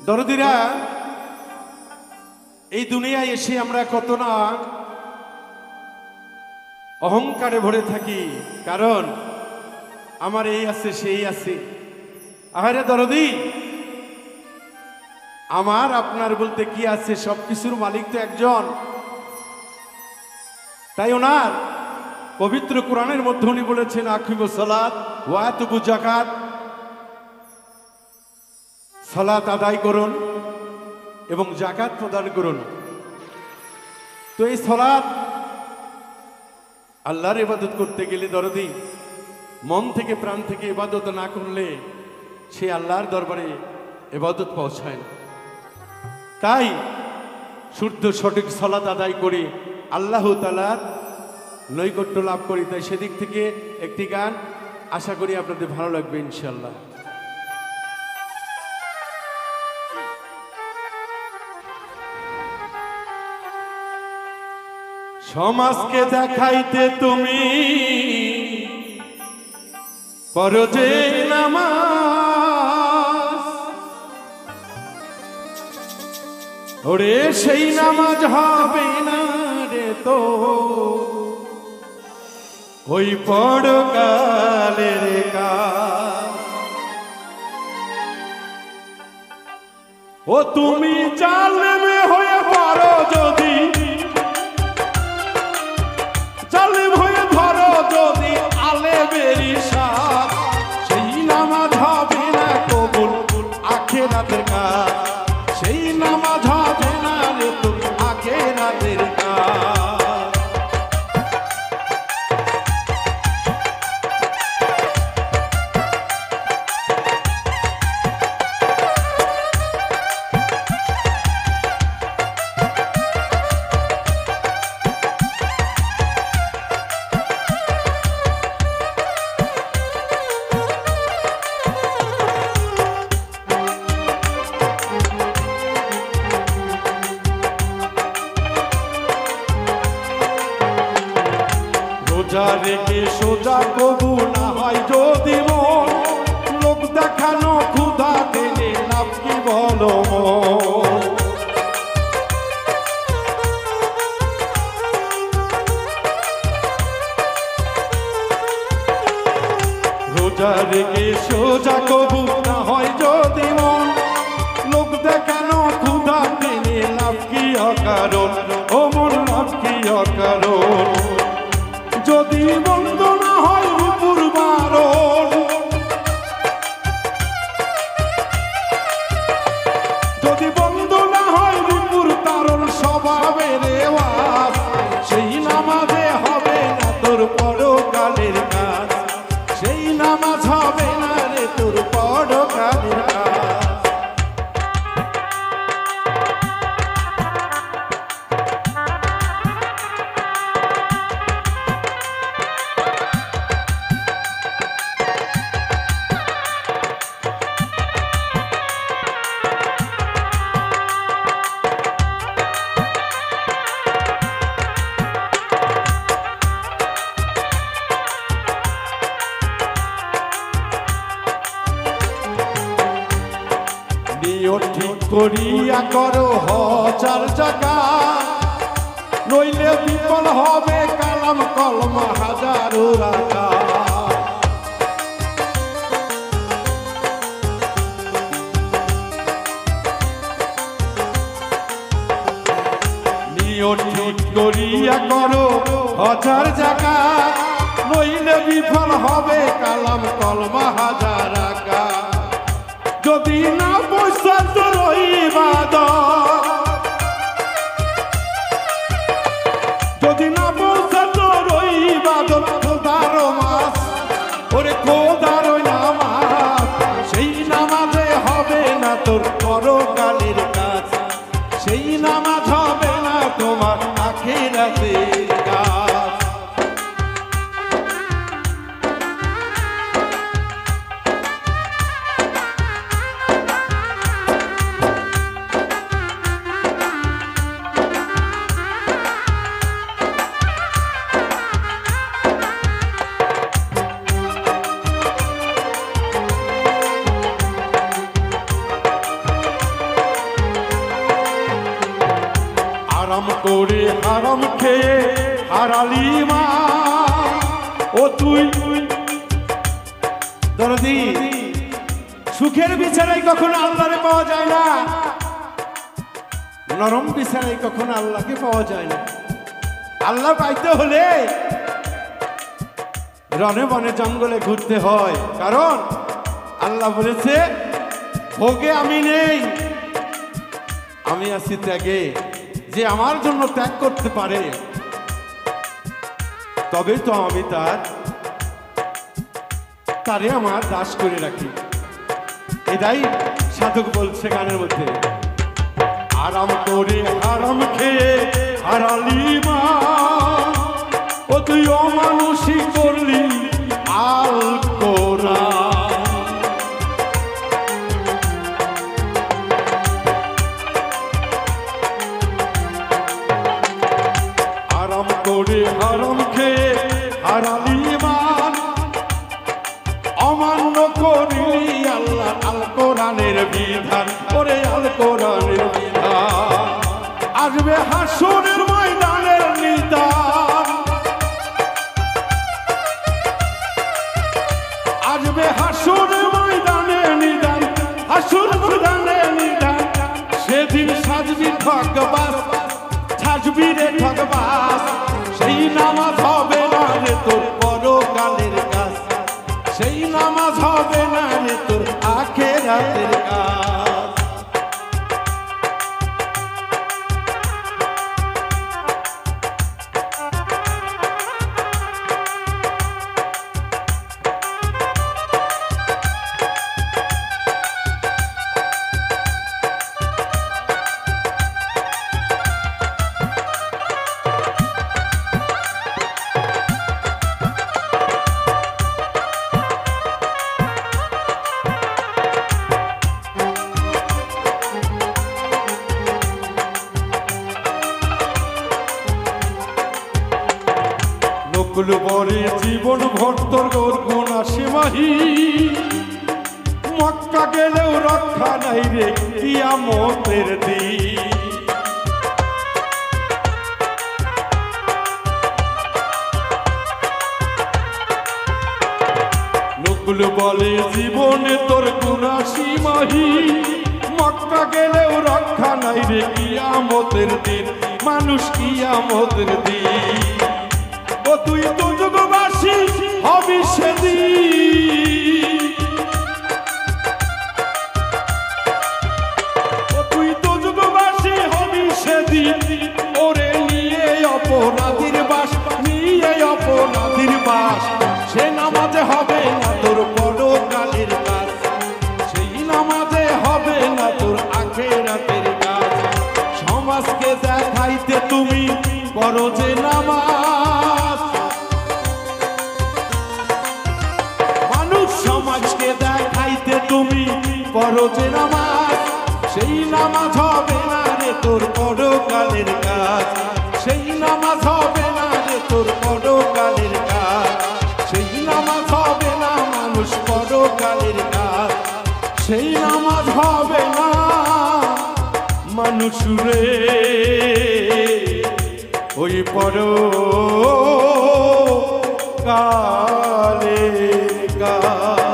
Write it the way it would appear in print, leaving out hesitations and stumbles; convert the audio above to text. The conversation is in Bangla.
দরদিরা, এই দুনিয়ায় এসে আমরা কত না অহংকারে ভরে থাকি, কারণ আমার এই আছে সেই আছে। আহারে দরদি, আমার আপনার বলতে কি আছে? সবকিছুর মালিক তো একজন। তাই ওনার পবিত্র কোরআনের মধ্যে উনি বলেছেন, আকিমুস সালাত ওয়া আতুবু যাকাত, সালাত আদায় করুন এবং যাকাত প্রদান করুন। তো এই সালাত আল্লাহর ইবাদত করতে গেলে দরদি মন থেকে প্রাণ থেকে ইবাদত না করলে সে আল্লাহর দরবারে ইবাদত পৌঁছায় না। তাই শুদ্ধ সঠিক সালাত আদায় করে আল্লাহ তাআলার নৈকট্য লাভ করি। তাই সেদিক থেকে একটি গান আশা করি আপনাদের ভালো লাগবে ইনশাআল্লাহ। সমাজকে দেখাইতে তুমি পড়ো যে নামাজ, ওরে সেই নামাজ হবে না রে তো ওই পরকালের কাজ। ও তুমি জালেমে হয়ে পড়ো যদি, জালেম হয়ে ধরো যদি আলেমেরই সাথ, সেই নামাজ হবে না কবুল আখিরাতের কাজ, সেই নামাজ হবে না রে তো আখিরাতের কাজ। রোজা রেখে সোজা কবু না হয় যদি মন, লোক দেখানো ক্ষুধা দিলে লাভ কি বলো মন। রোজা রেখে সোজা কবু না হয় যদি মন, লোক দেখানো ক্ষুধা দিলে লাভ কি অকারণ, ও মন লাভ কি অকারণ। যদি বন্ধ না হয় রূপুর বারণ, যদি বন্ধ না হয় রূপুর তারণ স্বভাবের রেওয়াজ, সেই নামাজে হবে না তোর পরকালের কাজ, সেই নামাজ হবে না রে তোর পরকালের কাজ। ঠিক করিয়া করো হজার জায়গা, নইলে বিফল হবে কালাম কলমা হাজারো রাখা। নিয়ত ঠিক করিয়া করো হজার জায়গা, নইলে বিফল হবে কালাম কলমা হাজার রাখা। যদি না পয়সা তোর ইবাদত, যদি না পয়সা তোর ইবাদত, খোদার মাস ওরে খোদার নামাজ, সেই নামাজে হবে না তোর পরকালের কাজ, সেই নামাজ হবে না তোমার আখিরাতের কাজ। আরাম করে হারাম খেয়ে হারালি মা ও তুই দরদি সুখের বিছানায় কখনো আল্লাহরে পাওয়া যায় না, নরম বিছানায় কখনো আল্লাহকে পাওয়া যায় না। আল্লাহ পাইতে হলে রনে বনে জঙ্গলে ঘুরতে হয়, কারণ আল্লাহ বলেছে ভোগে আমি নেই, আমি আছি ত্যাগে। যে আমার জন্য ত্যাগ করতে পারে তবে তো আমি তারে আমার দাস করে রাখি। এটাই সাধক বলছে গানের মধ্যে, আরাম করে হারাম খেয়ে হারালি মা ও তুই অমানুষই করলি আল কোরআন। আরাম করে হারাম খেয়ে হারালি মা অমান্য করলি আল্লাহ আল কোরআনের বিধান, ওরে আল কোরআনের বিধান। আসবে হাসরের ময়দানের নিদান, আসবে হাসরের ময়দানে নিদান, হাসর ময়দানে নিদান। সেদিন সাজবি ঠকবাস, সাজবি রে ঠকবাস, সেই নামাজ হবে না রে তোর পরকালের কাজ, সেই নামাজ হবে না রে তোর আখিরাতের কাজ। নকুল বরে জীবন ভর তোর গুণ আসে মাহি, মক্কা গেলেও রক্ষা নাই রে কিয়ামতের দিন। নকুল বলে জীবনে তোর গুণ আসি মাহি, মক্কা গেলেও রক্ষা নাই রে কিয়ামতের দিন, মানুষ কিয়ামতের দিন। ও তুই তো যুগবাসী হবি সেদিন, ও তুই তো যুগবাসী হবি সেদিন। ওরে নিয়ে অপরাধীর বাস, নিয়ে অপরাধীর বাস, সে নামাজে হবে না তোর পরকালের কাজ, সেই নামাজে হবে না তোর আখিরাতের কাজ। সমাজকে দেখাইতে তুমি করো যে নামাজ, সমাজকে দেখাইতে তুমি পড়ো যে নামাজ, সেই নামাজ হবে না রে তোর পরকালের কাজ, সেই নামাজ হবে না রে তোর পরকালের কাজ, সেই নামাজ হবে না মানুষ পরকালের কাজ, সেই নামাজ হবে না মানুষ রে ওই পরকালের কাজ।